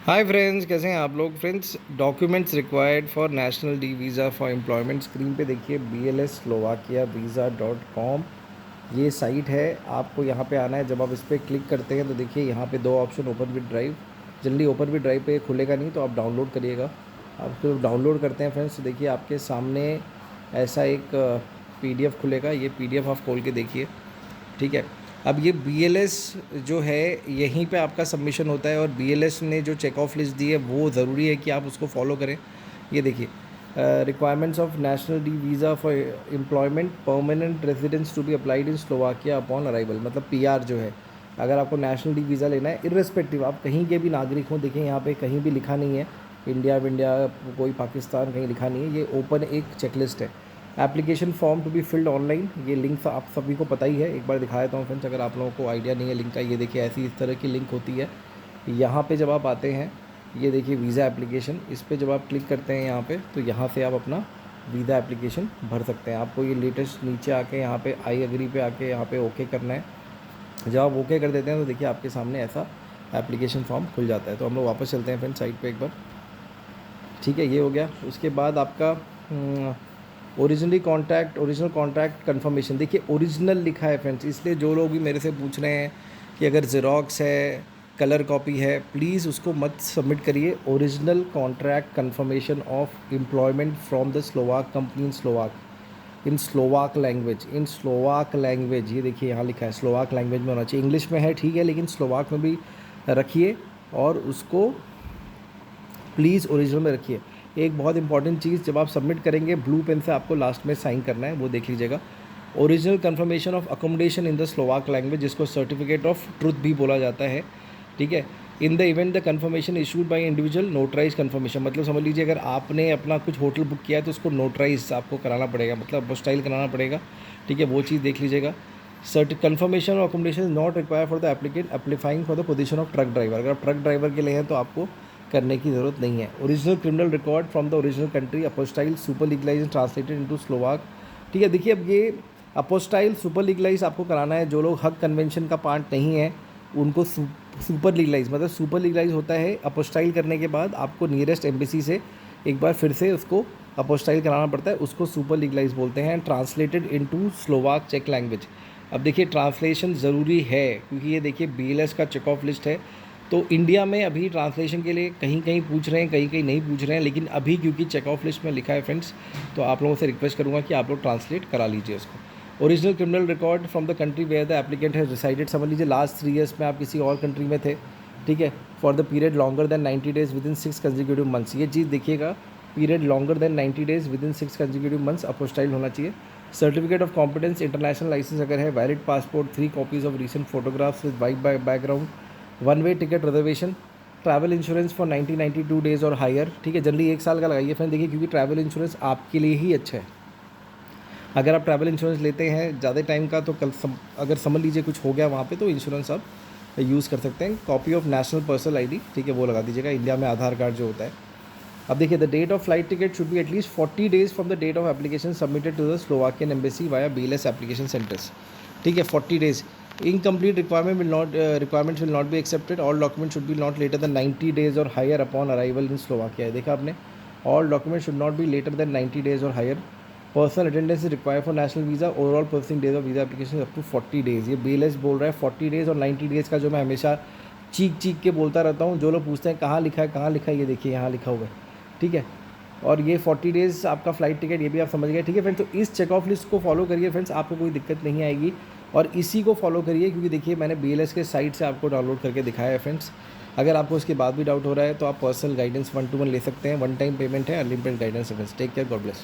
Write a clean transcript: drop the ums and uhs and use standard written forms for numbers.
Hi friends, कैसे हैं आप लोग। Friends, documents required for national D visa for employment. Screen पे देखिए BLS Slovakia Visa.com ये साइट है। आपको यहाँ पे आना है। जब आप इस पर क्लिक करते हैं तो देखिए यहाँ पे दो option, open with drive. Generally open with drive पे खुलेगा नहीं, तो आप डाउनलोड करिएगा। आप उसको डाउनलोड करते हैं फ्रेंड्स, तो देखिए आपके सामने ऐसा एक PDF खुलेगा। ये PDF आप खोल के देखिए, ठीक है। अब ये BLS जो है, यहीं पे आपका सबमिशन होता है, और BLS ने जो चेक ऑफ लिस्ट दी है वो ज़रूरी है कि आप उसको फॉलो करें। ये देखिए, requirements of national D visa for employment permanent residence to be applied in Slovakia upon arrival. मतलब PR जो है, अगर आपको नेशनल डी वीज़ा लेना है, इर्रेस्पेक्टिव आप कहीं के भी नागरिक हों। देखिए यहाँ पे कहीं भी लिखा नहीं है इंडिया विंडिया, कोई पाकिस्तान, कहीं लिखा नहीं है। ये ओपन एक चेकलिस्ट है। Application form to be filled online. ये लिंक आप सभी को पता ही है, एक बार दिखा देता हूँ फ्रेंड्स, अगर आप लोगों को आइडिया नहीं है लिंक का। ये देखिए ऐसी इस तरह की लिंक होती है। यहाँ पे जब आप आते हैं, ये देखिए वीज़ा एप्लीकेशन, इस पर जब आप क्लिक करते हैं यहाँ पे, तो यहाँ से आप अपना वीज़ा एप्लीकेशन भर सकते हैं। आपको ये लेटेस्ट नीचे आके यहाँ पे आई एग्री पे आके यहाँ पे ओके करना है। जब आप ओके कर देते हैं तो देखिए आपके सामने ऐसा एप्लीकेशन फॉर्म खुल जाता है। तो हम लोग वापस चलते हैं फ्रेंड्स साइट पर एक बार, ठीक है। ये हो गया। उसके बाद आपका ओरिजिनल कॉन्ट्रैक्ट कंफर्मेशन। देखिए ओरिजिनल लिखा है फ्रेंड्स, इसलिए जो लोग भी मेरे से पूछ रहे हैं कि अगर ज़ेरॉक्स है, कलर कॉपी है, प्लीज़ उसको मत सबमिट करिए। Original contract confirmation of employment from the Slovak company in Slovak language. ये देखिए यहाँ लिखा है स्लोवाक लैंग्वेज में होना चाहिए। इंग्लिश में है ठीक है, लेकिन स्लोवाक में भी रखिए, और उसको प्लीज़ ओरिजिनल में रखिए। एक बहुत इंपॉर्टेंट चीज़, जब आप सबमिट करेंगे ब्लू पेन से आपको लास्ट में साइन करना है, वो देख लीजिएगा। Original confirmation of accommodation in the Slovak language, जिसको सर्टिफिकेट ऑफ ट्रुथ भी बोला जाता है, ठीक है। In the event the confirmation issued by individual notarise confirmation. मतलब समझ लीजिए अगर आपने अपना कुछ होटल बुक किया है तो उसको नोटराइज आपको कराना पड़ेगा, मतलब अपोस्टाइल कराना पड़ेगा, ठीक है। वो चीज़ देख लीजिएगा। Confirmation of accommodation is not require for the applicant applying for the position of truck driver. अगर आप ट्रक ड्राइवर के लिए हैं तो आपको करने की ज़रूरत नहीं है। Original criminal record from the original country, apostille super legalise translated into Slovak, ठीक है। देखिए अब ये अपोस्टाइल सुपर लीगलाइज आपको कराना है। जो लोग हक कन्वेंशन का पार्ट नहीं है उनको सुपर लीगलाइज, मतलब सुपर लीगलाइज होता है अपोस्टाइल करने के बाद आपको नियरेस्ट एम्बेसी से एक बार फिर से उसको अपोस्टाइल कराना पड़ता है, उसको सुपर लीगलाइज बोलते हैं। ट्रांसलेटेड इनटू स्लोवाक चेक लैंग्वेज। अब देखिए ट्रांसलेशन ज़रूरी है, क्योंकि ये देखिए BLS का चेक ऑफ लिस्ट है। तो इंडिया में अभी ट्रांसलेशन के लिए कहीं कहीं पूछ रहे हैं, कहीं कहीं नहीं पूछ रहे हैं, लेकिन अभी क्योंकि चेक ऑफ लिस्ट में लिखा है फ्रेंड्स, तो आप लोगों से रिक्वेस्ट करूंगा कि आप लोग ट्रांसलेट करा लीजिए उसको। Original criminal record from the country where the applicant has resided. समझ लीजिए लास्ट 3 ईयर्स में आप किसी और कंट्री में थे, ठीक है, for the period longer than 90 days within 6 consecutive months. ये चीज़ देखिएगा, period longer than 90 days within 6 consecutive months apostille होना चाहिए। Certificate of competence, international licence अगर है, valid passport, 3 copies of recent photographs with white background, one way ticket reservation, travel insurance for 90-92 days और higher, ठीक है। Generally 1 साल का लगाइए फ्रेंड, देखिए क्योंकि ट्रैवल इंश्योरेंस आपके लिए ही अच्छा है। अगर आप ट्रैवल इंश्योरेंस लेते हैं ज़्यादा टाइम का, तो अगर समझ लीजिए कुछ हो गया वहाँ पे, तो इंश्योरेंस आप यूज़ कर सकते हैं। Copy of national personal ID, ठीक है, वो लगा दीजिएगा। इंडिया में आधार कार्ड जो होता है। अब देखिए the date of flight ticket should be at least 40 days from the date of application submitted to the Slovakian embassy via BLS application centres, ठीक है। 40 days. Incomplete requirements will not be accepted. All documents should be not later than 90 days or higher upon arrival in Slovakia. देखा आपने, all documents should not be later than 90 days or higher. Personal attendance is required for national visa. Overall processing days of visa application is up to 40 days. ये BLS बोल रहा है 40 days और 90 days का, जो मैं हमेशा चीख के बोलता रहता हूँ। जो लोग पूछते हैं कहाँ लिखा है, ये देखिए यहाँ लिखा हुआ है, ठीक है। और ये 40 डेज़ आपका फ़्लाइट टिकट, ये भी आप समझ गए, ठीक है फ्रेंड्स। तो इस चेक ऑफ लिस्ट को फॉलो करिए फ्रेंड्स, आपको कोई दिक्कत नहीं आएगी। और इसी को फॉलो करिए, क्योंकि देखिए मैंने BLS के साइट से आपको डाउनलोड करके दिखाया है फ्रेंड्स। अगर आपको उसके बाद भी डाउट हो रहा है तो आप पर्सनल गाइडेंस 1-to-1 ले सकते हैं। 1 टाइम पेमेंट है, अनलिमिटेड गाइडेंस है friends. Take care, God bless.